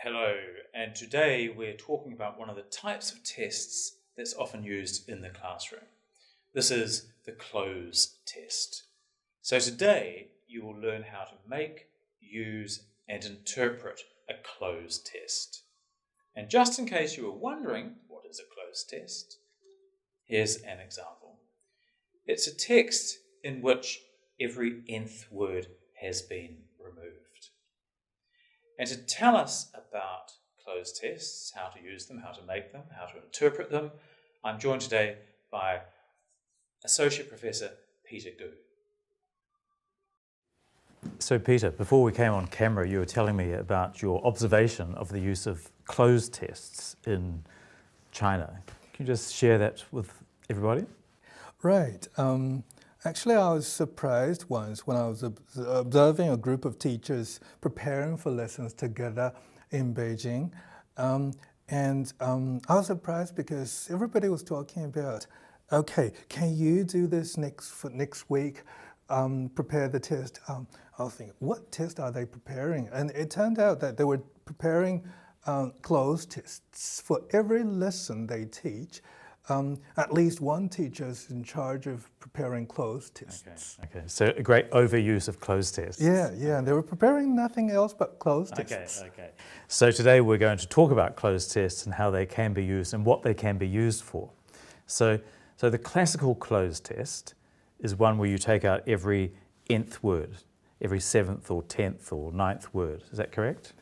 Hello, and today we're talking about one of the types of tests that's often used in the classroom. This is the Cloze Test. So today you will learn how to make, use, and interpret a Cloze test. And just in case you were wondering what is a Cloze test, here's an example. It's a text in which every nth word has been removed. And to tell us about Cloze tests, how to use them, how to make them, how to interpret them, I'm joined today by Associate Professor Peter Gu. So Peter, before we came on camera, you were telling me about your observation of the use of Cloze tests in China. Can you just share that with everybody? Right. Actually, I was surprised once when I was observing a group of teachers preparing for lessons together in Beijing. I was surprised because everybody was talking about, okay, can you do this next week, prepare the test? I was thinking, what test are they preparing? And it turned out that they were preparing Cloze tests for every lesson they teach. At least one teacher is in charge of preparing Cloze tests. Okay. So a great overuse of Cloze tests. Yeah. They were preparing nothing else but Cloze tests. Okay. So today we're going to talk about Cloze tests and how they can be used and what they can be used for. So the classical Cloze test is one where you take out every nth word, every 7th or 10th or 9th word. Is that correct?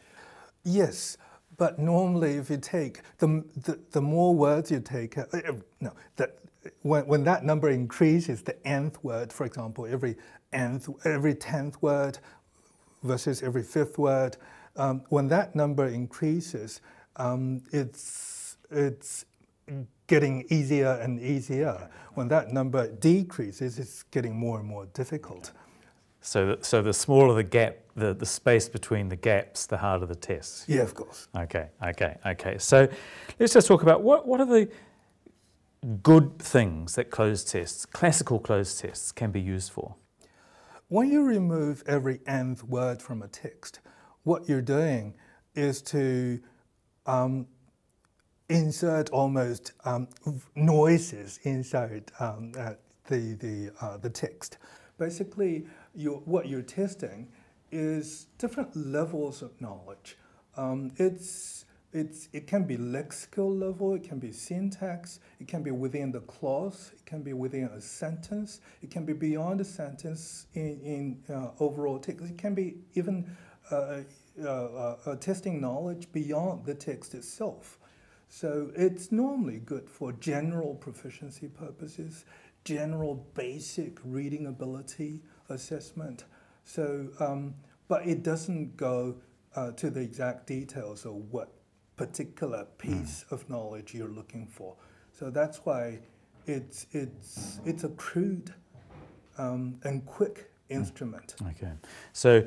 Yes. But normally, if you take the more words you take, when that number increases, the nth word, for example, every 10th word versus every 5th word, when that number increases, it's getting easier and easier. When that number decreases, it's getting more and more difficult. So the smaller the gap, the space between the gaps, the harder the test. Yeah, of course. Okay. So let's just talk about what are the good things that classical Cloze tests can be used for? When you remove every nth word from a text, what you're doing is to insert almost noises inside the text. Basically, what you're testing is different levels of knowledge. It can be lexical level, it can be syntax, it can be within the clause, it can be within a sentence, it can be beyond a sentence in overall text. It can be even testing knowledge beyond the text itself. So it's normally good for general proficiency purposes, general basic reading ability assessment. So, but it doesn't go to the exact details of what particular piece of knowledge you're looking for. So that's why it's a crude and quick instrument. Okay. So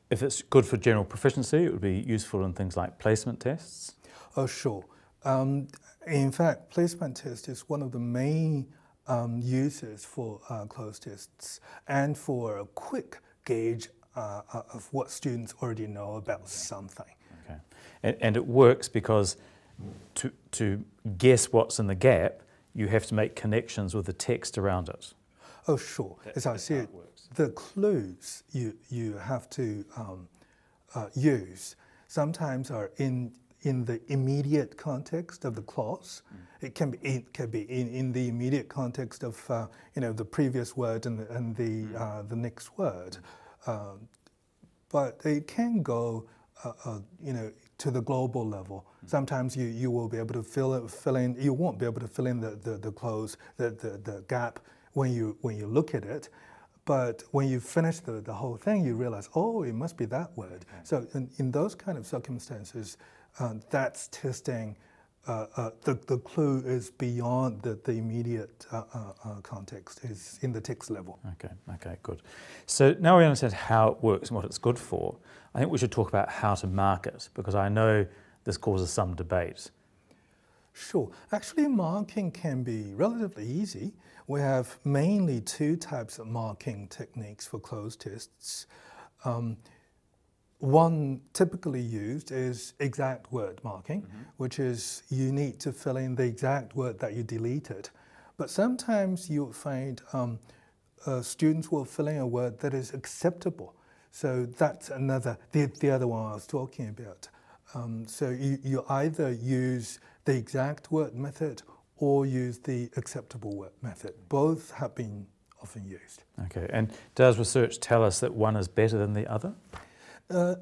if it's good for general proficiency, it would be useful in things like placement tests? Oh, sure. In fact, placement test is one of the main uses for Cloze tests and for a quick gauge of what students already know about something. Okay. And it works because to guess what's in the gap, you have to make connections with the text around it. Oh, sure. As I said, the clues you have to use sometimes are in the immediate context of the clause. It can be in the immediate context of the previous word and the next word, but it can go to the global level. Sometimes you will be able to fill in. You won't be able to fill in the clause, the gap when you look at it. But when you finish the whole thing, you realize, oh, it must be that word. Okay. So in those kind of circumstances, that's testing. The clue is beyond the immediate context, is in the text level. Okay, good. So now we understand how it works and what it's good for. I think we should talk about how to mark it, because I know this causes some debate. Sure. Actually, marking can be relatively easy. We have mainly two types of marking techniques for Cloze tests. one typically used is exact word marking, which is you need to fill in the exact word that you deleted. But sometimes you'll find students will fill in a word that is acceptable. So that's the other one I was talking about. So you either use the exact word method or use the acceptable word method. Both have been often used. Okay, and does research tell us that one is better than the other?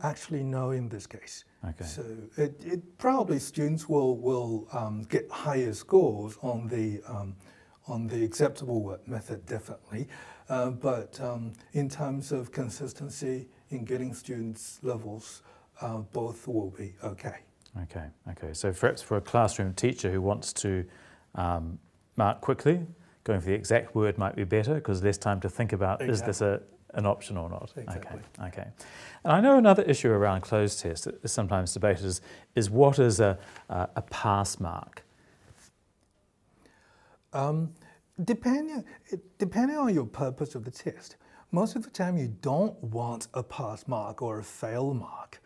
Actually, no, in this case. Okay. So it probably students will get higher scores on the acceptable word method, definitely. But in terms of consistency in getting students' levels, both will be okay. Okay, okay. So perhaps for a classroom teacher who wants to mark quickly, going for the exact word might be better because less time to think about is this an option or not. Exactly. Okay, okay. And I know another issue around Cloze Test that is sometimes debated is what is a pass mark? Depending on your purpose of the test, most of the time you don't want a pass mark or a fail mark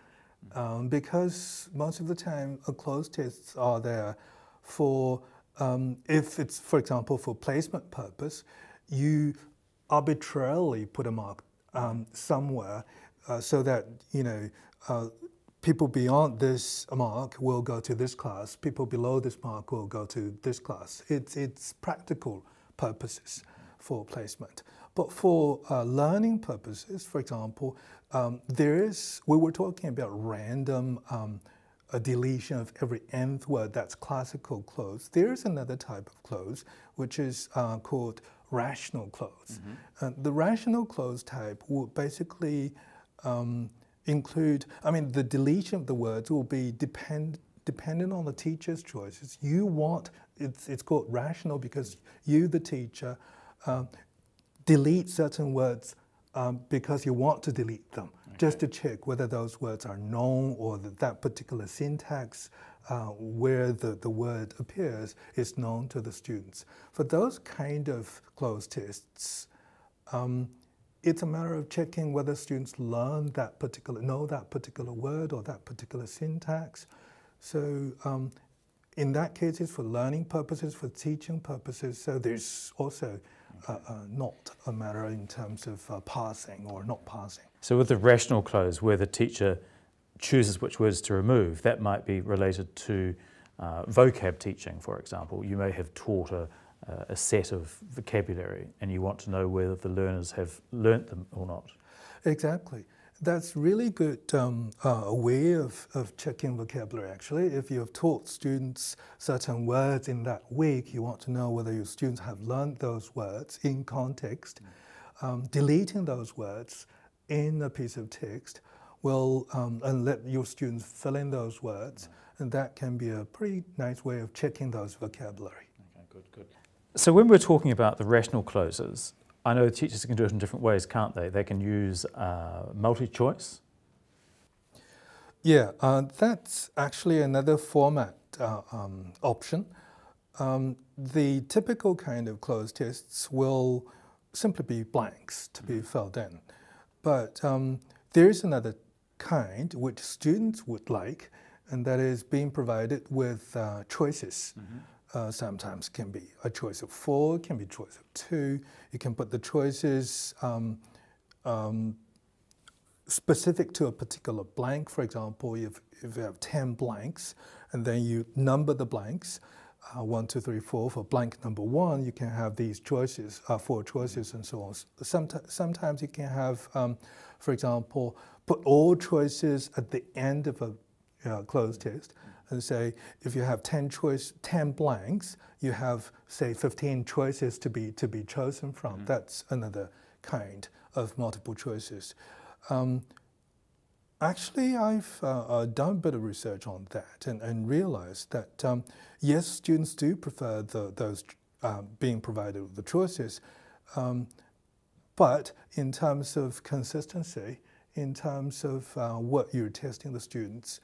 because most of the time closed tests are there for, if it's, for example, for placement purpose, you arbitrarily put a mark somewhere so that, you know, people beyond this mark will go to this class, people below this mark will go to this class. It's practical purposes for placement. But for learning purposes, for example, we were talking about random a deletion of every nth word, that's classical cloze. There's another type of cloze, which is called RationalCloze. The RationalCloze type will basically include, the deletion of the words will be dependent on the teacher's choices. You want, it's called rational because you, the teacher, delete certain words because you want to delete them, just to check whether those words are known or that particular syntax where the word appears is known to the students. For those kind of cloze tests, it's a matter of checking whether students know that particular word or that particular syntax. So in that case, it's for learning purposes, for teaching purposes. So there's also not a matter in terms of passing or not passing. So with the RationalCloze, where the teacher chooses which words to remove, that might be related to vocab teaching, for example. You may have taught a set of vocabulary and you want to know whether the learners have learnt them or not. Exactly. That's really good way of checking vocabulary, actually. If you have taught students certain words in that week, you want to know whether your students have learned those words in context. Deleting those words in a piece of text will, and let your students fill in those words, and that can be a pretty nice way of checking those vocabulary. Okay, good, good. So when we're talking about the RationalClozes, I know teachers can do it in different ways, can't they? They can use MultiChoice. Yeah, that's actually another format option. The typical kind of cloze tests will simply be blanks to be filled in. But there's another kind which students would like, and that is being provided with choices. Sometimes can be a choice of 4, can be a choice of 2. You can put the choices specific to a particular blank. For example, if you have 10 blanks, and then you number the blanks, 1, 2, 3, 4. For blank number 1, you can have these choices, 4 choices, and so on. Sometimes you can have, for example, put all choices at the end of a cloze test, and say if you have 10 blanks, you have say 15 choices to be chosen from. That's another kind of multiple choices. Actually, I've done a bit of research on that and realized that yes, students do prefer those being provided with the choices, but in terms of consistency, in terms of what you're testing the students,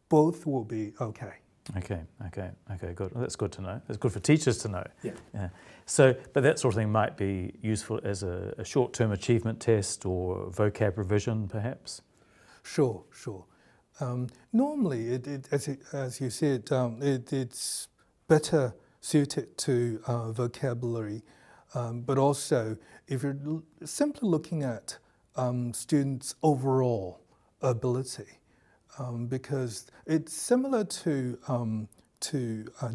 both will be okay. Okay, good. Well, that's good to know. It's good for teachers to know. Yeah. So, but that sort of thing might be useful as a short-term achievement test or vocab revision, perhaps? Sure. Normally, as you said, it's better suited to vocabulary, but also if you're simply looking at students' overall ability, because it's similar to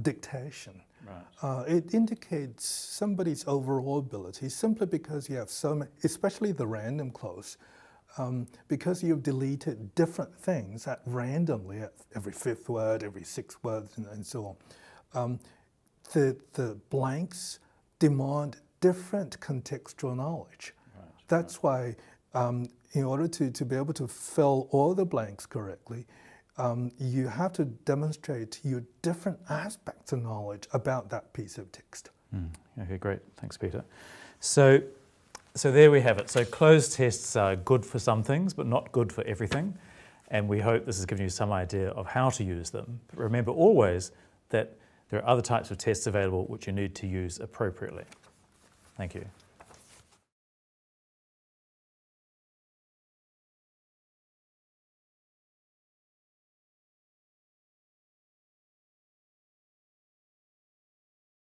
dictation. Right. It indicates somebody's overall ability simply because you have so many, especially the random cloze, because you've deleted different things randomly at every fifth word, every sixth word, and so on. The blanks demand different contextual knowledge. Right. That's why in order to be able to fill all the blanks correctly, you have to demonstrate your different aspects of knowledge about that piece of text. Okay, great. Thanks, Peter. So there we have it. So cloze tests are good for some things, but not good for everything. And we hope this has given you some idea of how to use them. But remember always that there are other types of tests available which you need to use appropriately. Thank you.